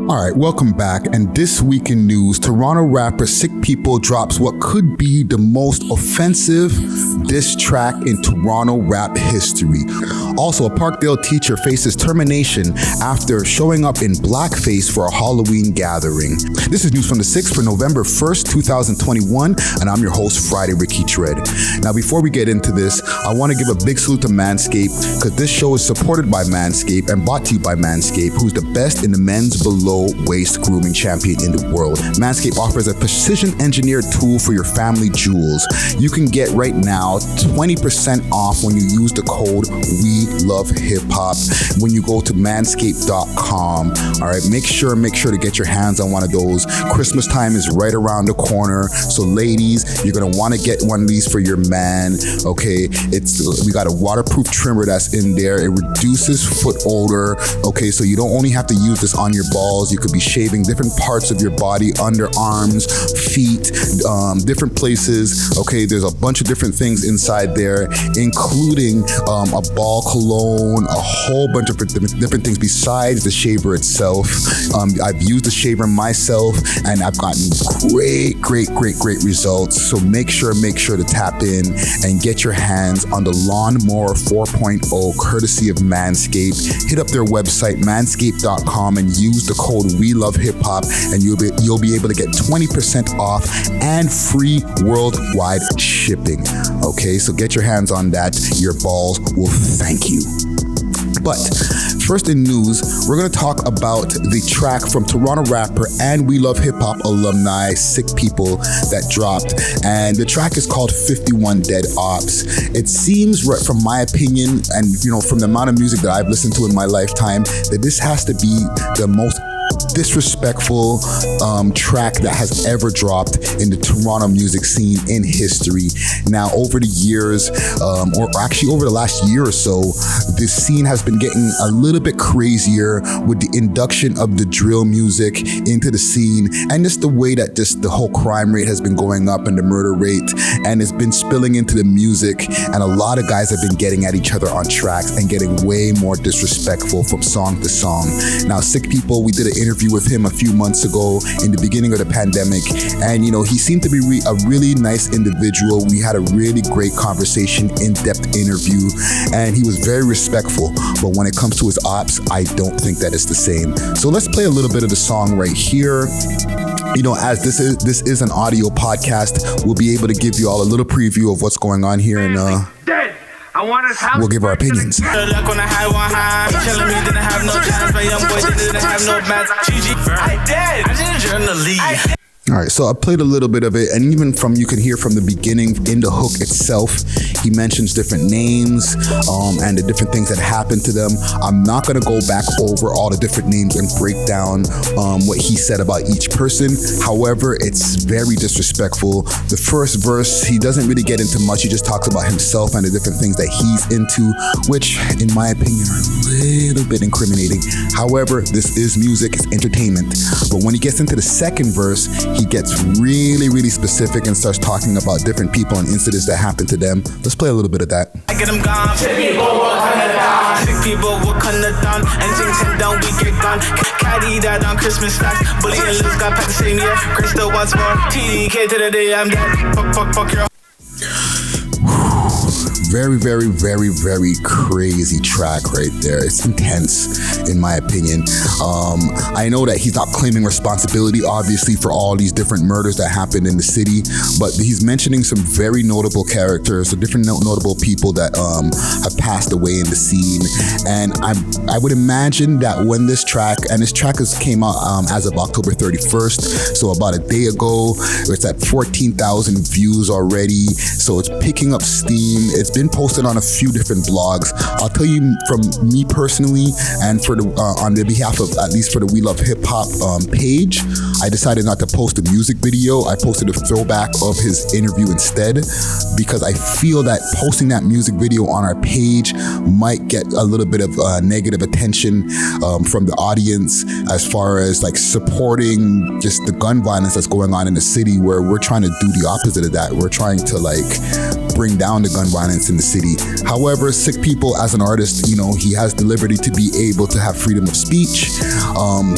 All right, welcome back. And this week in news, Toronto rapper Sick People drops what could be the most offensive diss track in Toronto rap history. Also, a Parkdale teacher faces termination after showing up in blackface for a Halloween gathering. This is news from the 6th for November 1st, 2021, and I'm your host, Friday Ricky Dred. Now, before we get into this, I want to give a big salute to Manscaped, because this show is supported by Manscaped and brought to you by Manscaped, who's the best in the men's below waist grooming champion in the world. Manscaped offers a precision-engineered tool for your family jewels. You can get right now 20% off when you use the code WeLoveHipHop when you go to manscaped.com. All right, make sure to get your hands on one of those. Christmas time is right around the corner, so ladies, you're gonna want to get one of these for your man. Okay, we got a waterproof trimmer that's in there. It reduces foot odor. Okay, so you don't only have to use this on your balls. You could be shaving different parts of your body, underarms, feet, different places. Okay, there's a bunch of different things inside there, including a ball cologne, a whole bunch of different things besides the shaver itself. I've used the shaver myself, and I've gotten great results. So make sure to tap in and get your hands on the Lawnmower 4.0 courtesy of Manscaped. Hit up their website, manscaped.com, and use the code WeLoveHipHop, and you'll be able to get 20% off and free worldwide shipping. Okay, so get your hands on that. Your balls will thank you. But first in news, we're going to talk about the track from Toronto rapper and We Love Hip Hop alumni Sick People that dropped, and the track is called 51 Dead Ops. It seems, right from my opinion, and from the amount of music that I've listened to in my lifetime, that this has to be the most disrespectful track that has ever dropped in the Toronto music scene in history. Now, over the years, or actually over the last year or so, this scene has been getting a little bit crazier with the induction of the drill music into the scene, and just the way that the whole crime rate has been going up and the murder rate, and it's been spilling into the music, and a lot of guys have been getting at each other on tracks and getting way more disrespectful from song to song. Now, Sick People, we did an interview with him a few months ago in the beginning of the pandemic, and he seemed to be a really nice individual. We had a really great conversation, in-depth interview, and he was very respectful. But when it comes to his ops, I don't think that it's the same. So let's play a little bit of the song right here. As this is an audio podcast, we'll be able to give you all a little preview of what's going on here, and we'll give our opinions. All right, so I played a little bit of it, and even you can hear from the beginning in the hook itself, he mentions different names and the different things that happened to them. I'm not going to go back over all the different names and break down what he said about each person. However, it's very disrespectful. The first verse, he doesn't really get into much. He just talks about himself and the different things that he's into, which, in my opinion, are a little bit incriminating. However, this is music, it's entertainment. But when he gets into the second verse, he gets really specific and starts talking about different people and incidents that happened to them. Let's play a little bit of that. I get them gone. Sick people will come down. And things down, we get gone. Caddy that on Christmas stacks. Bully and Liz got packed the same year. Crystal wants more. TDK to the day I'm dead. Fuck your. Very crazy track right there. It's intense, in my opinion. I know that he's not claiming responsibility, obviously, for all these different murders that happened in the city, but he's mentioning some very notable characters, some different notable people that have passed away in the scene. And I would imagine that when this track came out as of October 31st, so about a day ago, it's at 14,000 views already, so it's picking up steam. It's been posted on a few different blogs. I'll tell you, from me personally, and for on the behalf of, at least for the We Love Hip Hop page, I decided not to post a music video. I posted a throwback of his interview instead, because I feel that posting that music video on our page might get a little bit of negative attention from the audience, as far as supporting just the gun violence that's going on in the city, where we're trying to do the opposite of that. We're trying to bring down the gun violence in the city. However, Sick People as an artist, he has the liberty to be able to have freedom of speech.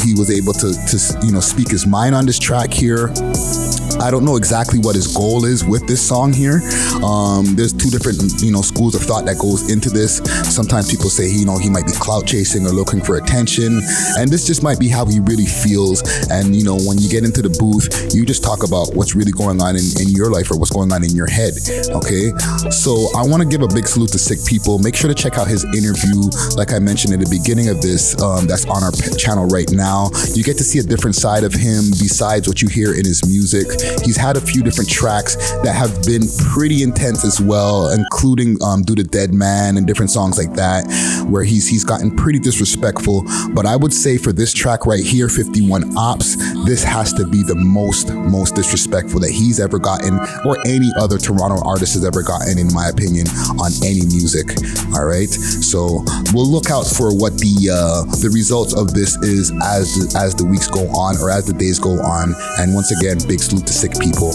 He was able to speak his mind on this track here. I don't know exactly what his goal is with this song here. There's two different, schools of thought that goes into this. Sometimes people say, he might be clout chasing or looking for attention. And this just might be how he really feels. And, when you get into the booth, you just talk about what's really going on in your life or what's going on in your head. Okay. So I want to give a big salute to Sick People. Make sure to check out his interview. Like I mentioned at the beginning of this, that's on our channel right now. You get to see a different side of him besides what you hear in his music. He's had a few different tracks that have been pretty intense as well, including Do the Dead Man and different songs like that, where he's gotten pretty disrespectful. But I would say for this track right here, 51 Ops, this has to be the most disrespectful that he's ever gotten, or any other Toronto artist has ever gotten, in my opinion, on any music. All right, so we'll look out for what the results of this is as the weeks go on, or as the days go on. And once again, big salute to Sick People.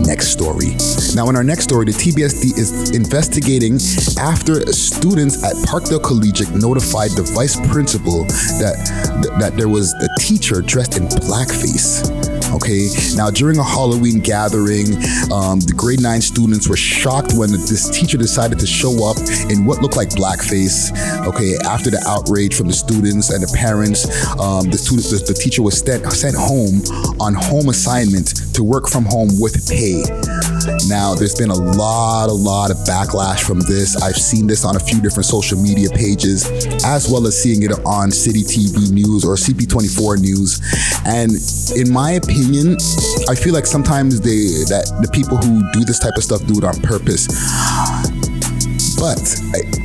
Next story. Now, in our next story, the TBSD is investigating after students at Parkdale Collegiate notified the vice principal that there was a teacher dressed in blackface. Okay, now during a Halloween gathering, the grade 9 students were shocked when this teacher decided to show up in what looked like blackface. Okay, after the outrage from the students and the parents, the teacher was sent home on home assignment to work from home with pay. Now, there's been a lot of backlash from this. I've seen this on a few different social media pages, as well as seeing it on City TV News or CP24 News. And in my opinion, I feel like sometimes the people who do this type of stuff do it on purpose. But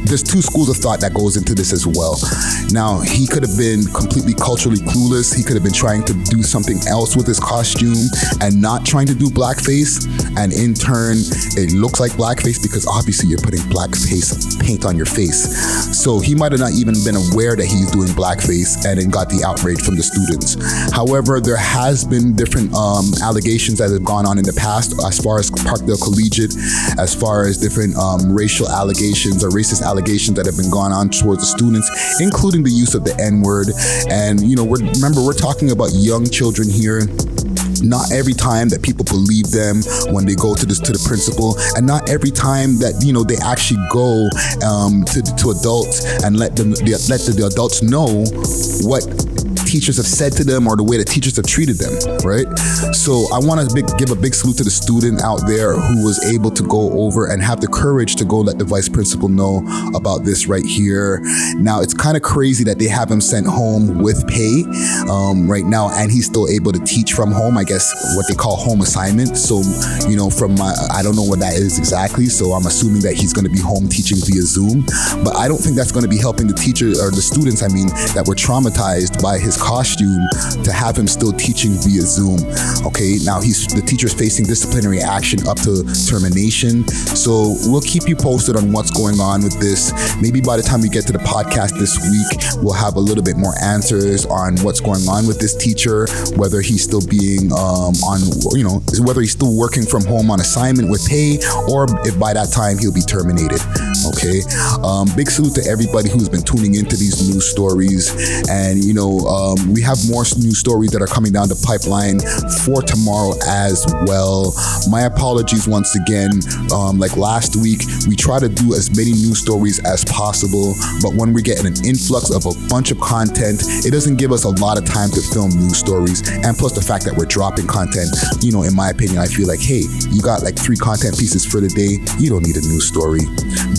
there's two schools of thought that goes into this as well. Now, he could have been completely culturally clueless. He could have been trying to do something else with his costume and not trying to do blackface. And in turn, it looks like blackface because obviously you're putting blackface paint on your face. So he might have not even been aware that he's doing blackface and then got the outrage from the students. However, there has been different allegations that have gone on in the past as far as Parkdale Collegiate, as far as different racial allegations or racist allegations that have been gone on towards the students, including the use of the N-word. And we're talking about young children here. Not every time that people believe them when they go to the principal, and not every time that they actually go to adults and let the adults know what teachers have said to them or the way that teachers have treated them, right? So I want to give a big salute to the student out there who was able to go over and have the courage to go let the vice principal know about this right here. Now, it's kind of crazy that they have him sent home with pay right now, and he's still able to teach from home, I guess what they call home assignment. So, I don't know what that is exactly, so I'm assuming that he's going to be home teaching via Zoom, but I don't think that's going to be helping the teacher or the students, that were traumatized by his costume, to have him still teaching via Zoom. Okay, now the teacher's facing disciplinary action up to termination. So we'll keep you posted on what's going on with this. Maybe by the time we get to the podcast this week, we'll have a little bit more answers on what's going on with this teacher, whether he's still being whether he's still working from home on assignment with pay, or if by that time he'll be terminated. Okay, big salute to everybody who's been tuning into these news stories. And we have more news stories that are coming down the pipeline for tomorrow as well. My apologies once again. Like last week, we try to do as many news stories as possible, but when we get an influx of a bunch of content, it doesn't give us a lot of time to film news stories. And plus the fact that we're dropping content, in my opinion, I feel like, hey, you got like 3 content pieces for the day, you don't need a news story.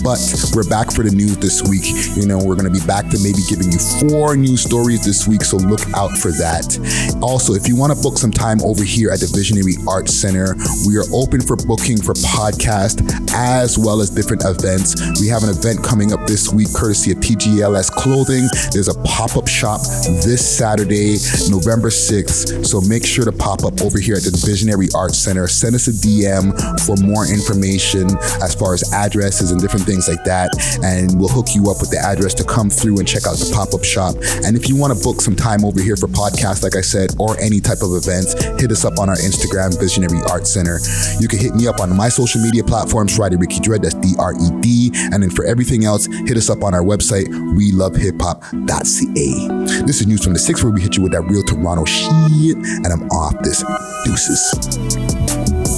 But we're back for the news this week. We're going to be back to maybe giving you 4 news stories this week, so look out for that. Also, if you want to book some time over here at the Visionary Arts Center, we are open for booking for podcast as well as different events. We have an event coming up this week courtesy of TGLS Clothing. There's a pop-up shop this Saturday, November 6th, so make sure to pop up over here at the Visionary Arts Center. Send us a DM for more information as far as addresses and different things like that, and we'll hook you up with the address to come through and check out the pop-up shop. And if you want to book some time time over here for podcasts, like I said, or any type of events, hit us up on our Instagram, Visionary Art Center. You can hit me up on my social media platforms, Friday Ricky Dred, that's D-R-E-D. And then for everything else, hit us up on our website, welovehiphop.ca. This is News from the 6, where we hit you with that real Toronto shit. And I'm off this. Deuces.